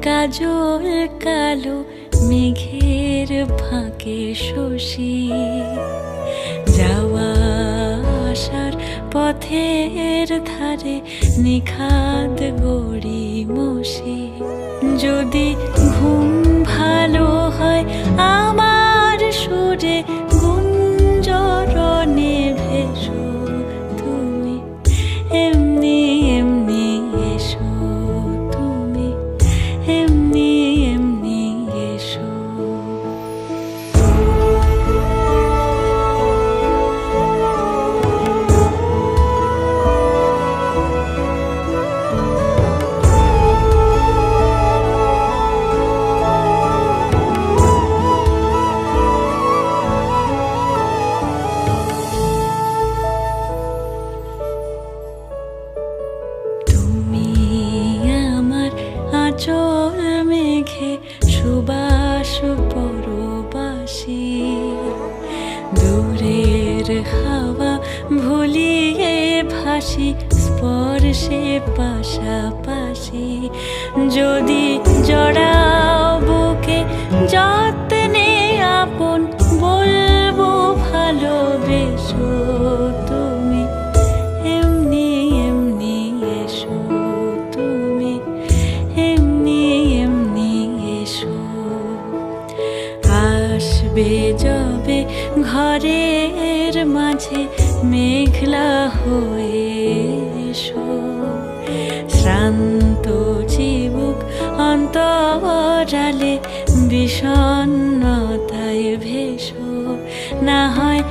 কাজল কালো মেঘের ফাঁকে শশী যাওয়া আসার পথের ধারে নিখাদ গড়ি মশি। যদি ঘুম ভালো হয় আমার সুরে গুঞ্জরণে ভেসো তুমি, এমনি এমনি এসো তুমি, এমনি এমনি এসো। আঁচল মেঘে সুবাস পরবাসী, দূরের হাওয়া ভুলিয়ে ভাসি স্পর্শে পাশাপাশি। যদি জড়াও বুকে যত্নে আপন বলবো ভালোবেসো তুমি, এমনি এমনি এসো তুমি, এমনি এমনি এসো। আসবে যবে ঘরের মাঝে মেঘলা হয়ে এসো, শ্রান্ত চিবুক অন্তরালে বিষণ্ণতায় ভেসো। না হয়